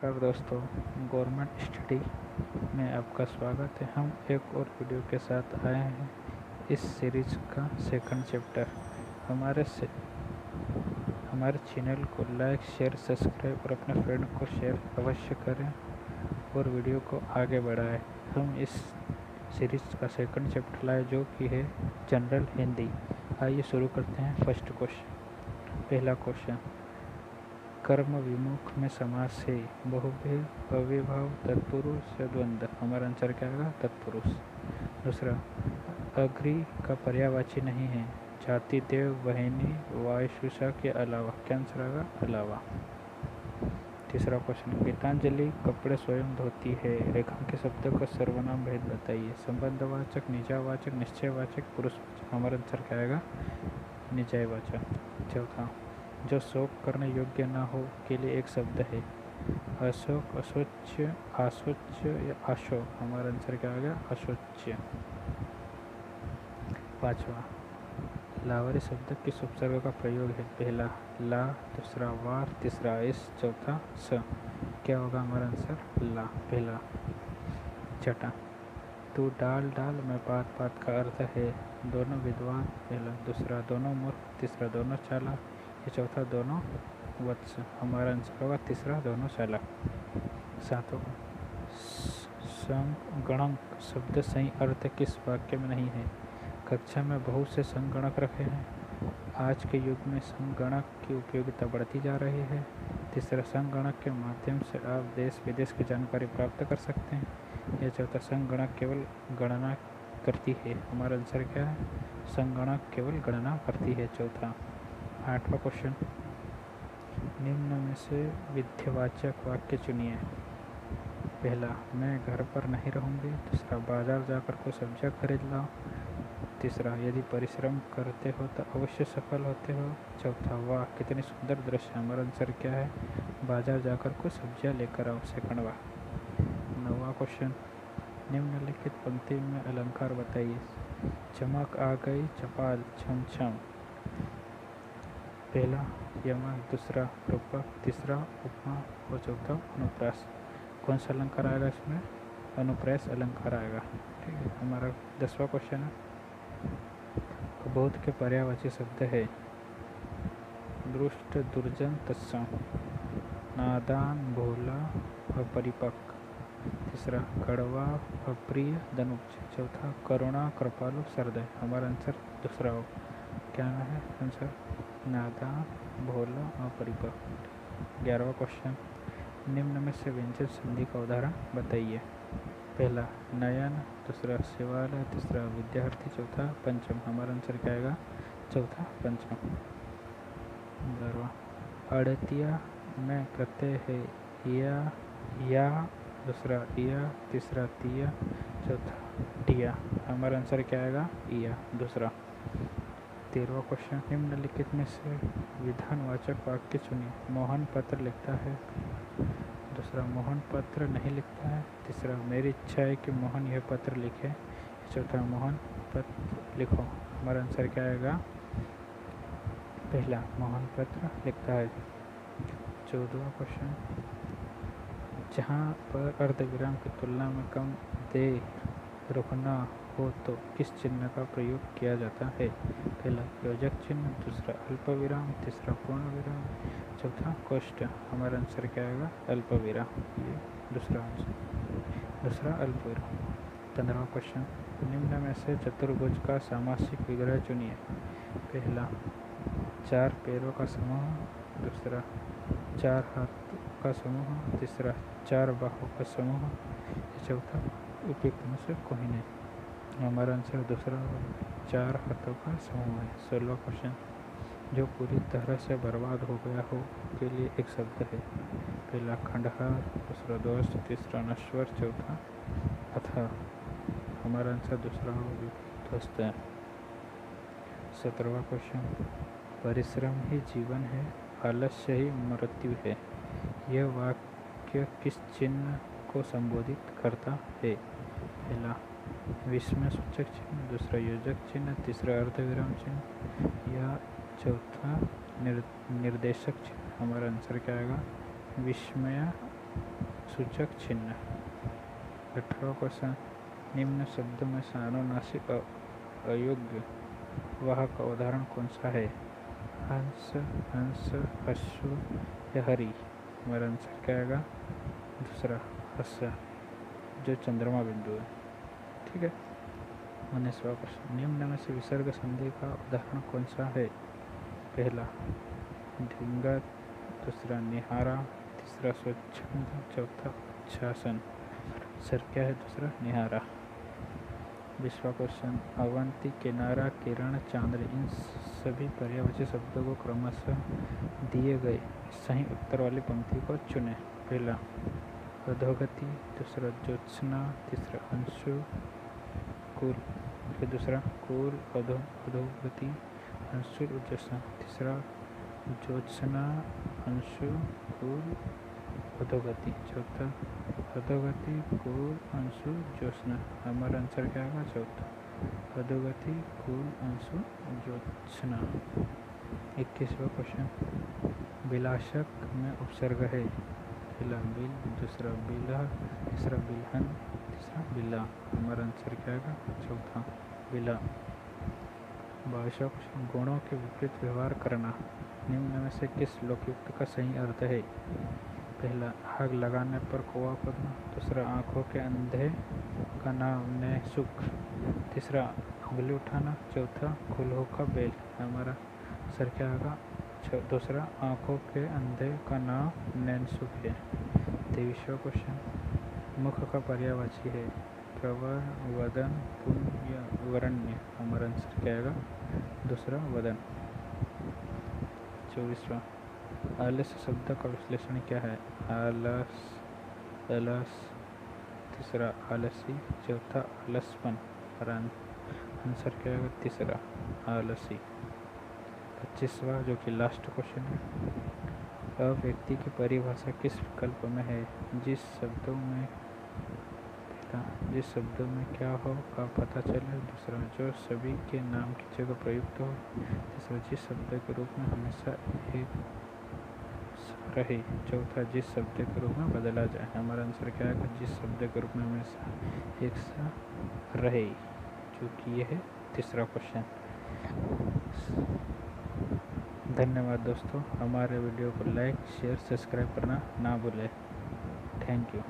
नमस्कार दोस्तों, government study में आपका स्वागत है। हम एक और वीडियो के साथ आए हैं। इस सीरीज का सेकंड चैप्टर। हमारे चैनल को लाइक, शेयर, सब्सक्राइब और अपने फ्रेंड को शेयर अवश्य करें और वीडियो को आगे बढ़ाएं। हम इस सीरीज का सेकंड चैप्टर लाए जो कि है जनरल हिंदी। आइए शुरू करते हैं। फर्स्ट क्वेश्चन, पहला क्वेश्चन, कर्म विमुख में समास है बहुव्रीहि अव्ययभाव तत्पुरुष या द्वंद्व। हमारा आंसर क्या आएगा? तत्पुरुष। दूसरा, अग्रि का पर्यायवाची नहीं है जाति, देव, बहिनी, वायुषा के अलावा। क्या आंसर आएगा? अलावा। तीसरा क्वेश्चन, गीतांजलि कपड़े स्वयं धोती है रेखांकित शब्द का सर्वनाम भेद बताइए। संबंधवाचक, निजावाचक, निश्चयवाचक, पुरुषवाचक। हमारा आंसर क्या आएगा? निजायवाचक। चौथा, जो शोक करने योग्य न हो के लिए एक शब्द है अशोक, अशोच्य, आशोच्य या अशोक। हमारा आंसर क्या आ गया? अशोच्य। पांचवा, लावारी शब्द किस उपसर्ग का प्रयोग है? पहला ला, दूसरा वार, तीसरा इस, चौथा स। क्या होगा हमारा आंसर? ला, पहला। छठा, तू डाल डाल मैं पात पात का अर्थ है दोनों विद्वान। पहला, दूसरा दोनों मूर्ख, तीसरा दोनों चालाक, ये चौथा दोनों वत्स। हमारा आंसर होगा तीसरा दोनों चालाक। सातों, संगणक शब्द सही अर्थ किस वाक्य में नहीं है? कक्षा में बहुत से संगणक रखे हैं। आज के युग में संगणक की उपयोगिता बढ़ती जा रही है। तीसरा, संगणक के माध्यम से आप देश विदेश की जानकारी प्राप्त कर सकते हैं। यह चौथा, संगणक केवल गणना करती है। हमारा आंसर क्या है? संगणक केवल गणना करती है, चौथा। आठवां क्वेश्चन, निम्न में से विध्यवाचक वाक्य चुनिए। पहला, मैं घर पर नहीं रहूँगी। दूसरा, बाजार जाकर कोई सब्जियाँ खरीद लाओ। तीसरा, यदि परिश्रम करते हो तो अवश्य सफल होते हो। चौथा, वाह कितनी सुंदर दृश्य। हमारा आंसर क्या है? बाजार जाकर कोई सब्जियाँ लेकर आओ, सेकंडवा। नौवां क्वेश्चन, निम्नलिखित पंक्ति में अलंकार बताइए। चमक आ गई, चपाल, छम छम। पहला यमक, दूसरा रूपक, तीसरा उपमा और चौथा अनुप्रास। कौन सा अलंकार आएगा इसमें? अनुप्रास अलंकार आएगा। ठीक है। हमारा 10वां क्वेश्चन है, अबोध के पर्यायवाची शब्द है दुष्ट, दुर्जन, तत्सम। नादान, भोला, अपरिपक्व। तीसरा, कड़वा, अप्रिय, धनुज। चौथा, करुणा, कृपालु, सरदय। हमारा आंसर दूसरा हो। क्या है आंसर? नादान, भोला, अपरिपक्व। 11वां क्वेश्चन, निम्न में से व्यंजन संधि का उदाहरण बताइए। पहला, नयन, दूसरा शिवालय, तीसरा विद्यार्थी, चौथा पंचम। हमारा आंसर क्या आएगा? चौथा पंचम। 12वां, अड़तिया में प्रत्यय है या, दूसरा इया, तीसरा तिया, चौथा टिया। हमारा आंसर क्या आएगा? इया, दूसरा। 13वां क्वेश्चन, निम्नलिखित में से विधानवाचक वाक्य चुनिए। मोहन पत्र लिखता है। दूसरा, मोहन पत्र नहीं लिखता है। तीसरा, मेरी इच्छा है कि मोहन यह पत्र लिखे। चौथा, मोहन पत्र लिखो। हमारा आंसर क्या आएगा? पहला, मोहन पत्र लिखता है। 14वां क्वेश्चन, जहाँ पर अर्धविराम की तुलना में कम देर रुकना हो तो किस चिन्ह का प्रयोग किया जाता है? पहला, योजक चिन्ह, दूसरा अल्प विराम, तीसरा पूर्ण विराम, चौथा कोष्ठ। हमारा आंसर क्या आएगा? अल्प विराम, ये दूसरा आंसर, दूसरा अल्प विराम। 15वां क्वेश्चन, निम्न में से चतुर्भुज का सामासिक विग्रह चुनिए। पहला, 4 पैरों का समूह, दूसरा 4 हाथ का समूह, तीसरा 4 बाहों का समूह, चौथा उपयुक्त में से कोई नहीं। हमारा आंसर दूसरा 4 हाथों का समूह है। 16वां क्वेश्चन, जो पूरी तरह से बर्बाद हो गया हो के लिए एक शब्द है। पहला, खंडहर, दूसरा ध्वस्त, तीसरा नश्वर, चौथा अथाह। हमारा आंसर दूसरा ध्वस्त है। 17वां क्वेश्चन, परिश्रम ही जीवन है, आलस्य ही मृत्यु है। यह वाक्य किस चिन्ह को संबोधित करता है? पहला, विस्मय सूचक चिन्ह, दूसरा योजक चिन्ह, तीसरा अर्धविराम चिन्ह या चौथा निर्देशक चिन्ह। हमारा आंसर क्या आएगा? विस्मय सूचक चिन्ह। 18वां क्वेश्चन, निम्न शब्दों में सानुनासिक अयोग्य वाहक का उदाहरण कौन सा है? हंस, हंस, अश्व या हरि? हमारा आंसर क्या आएगा? दूसरा हंस, जो चंद्रमा बिंदु है। ठीक है। 19वां क्वेश्चन, निम्न में से विसर्ग संधि का उदाहरण कौन सा है? पहला ढिंगत, दूसरा निहारा, तीसरा स्वच्छंद, चौथा उच्छ्वासन। सर क्या है? दूसरा निहारा। 20वां क्वेश्चन, अवंती, किनारा, किरण, चांद्र, इन सभी पर्यायवाची शब्दों को क्रमशः दिए गए सही उत्तर वाली पंक्ति को चुनें। पहला अधोगति, दूसरा ज्योत्सना, तीसरा अंशु, कुल, फिर दूसरा कुल, अधोगति, अंशु, ज्योत्सना, तीसरा ज्योत्सना, अंशु, कुल, अधोगति, चौथा अधोगति, कुल, अंशु, ज्योत्सना। हमारा आंसर क्या होगा? चौथा अधोगति, कुल, अंशु, ज्योत्सना। 21वां क्वेश्चन, बिलाशक में उपसर्ग है। पहला बिल, दूसरा बिला, तीसरा बिलहन, तीसरा बिला। हमारा आंसर क्या होगा? चौथा बिला। 22वां क्वेश्चन, गुणों के विपरीत व्यवहार करना निम्न में से किस लोकयुक्त का सही अर्थ है? पहला आग लगाने पर कुआं खोदना, दूसरा आँखों के अंधे का नाम ने सुख, तीसरा उंगली उठाना, चौथा खुलहो का बेल। हमारा सर क्या होगा? दूसरा आँखों के अंधे का नाम नैनसुख है। 23वां क्वेश्चन, मुख का पर्यायवाची है। प्रवर, वदन, पुण्य या वरण्य। हमारा आंसर क्या आएगा? दूसरा वदन। 24वां, आलस शब्द का विश्लेषण क्या है? आलस, अलस, तीसरा आलसी, चौथा आलसपन। आंसर क्या होगा? तीसरा आलसी। 25वां जो कि लास्ट क्वेश्चन है, अव्यक्ति की परिभाषा किस विकल्प में है? जिस शब्दों में क्या हो का पता चले, दूसरा जो सभी के नाम की जगह प्रयुक्त हो, तीसरा जिस शब्द के रूप में हमेशा एक रहे, चौथा जिस शब्द के रूप में बदला जाए। हमारा आंसर क्या है? जिस शब्द के रूप में हमेशा एक सा रहे, जो कि यह है तीसरा क्वेश्चन। धन्यवाद दोस्तों, हमारे वीडियो को लाइक, शेयर, सब्सक्राइब करना ना भूलें। Thank you.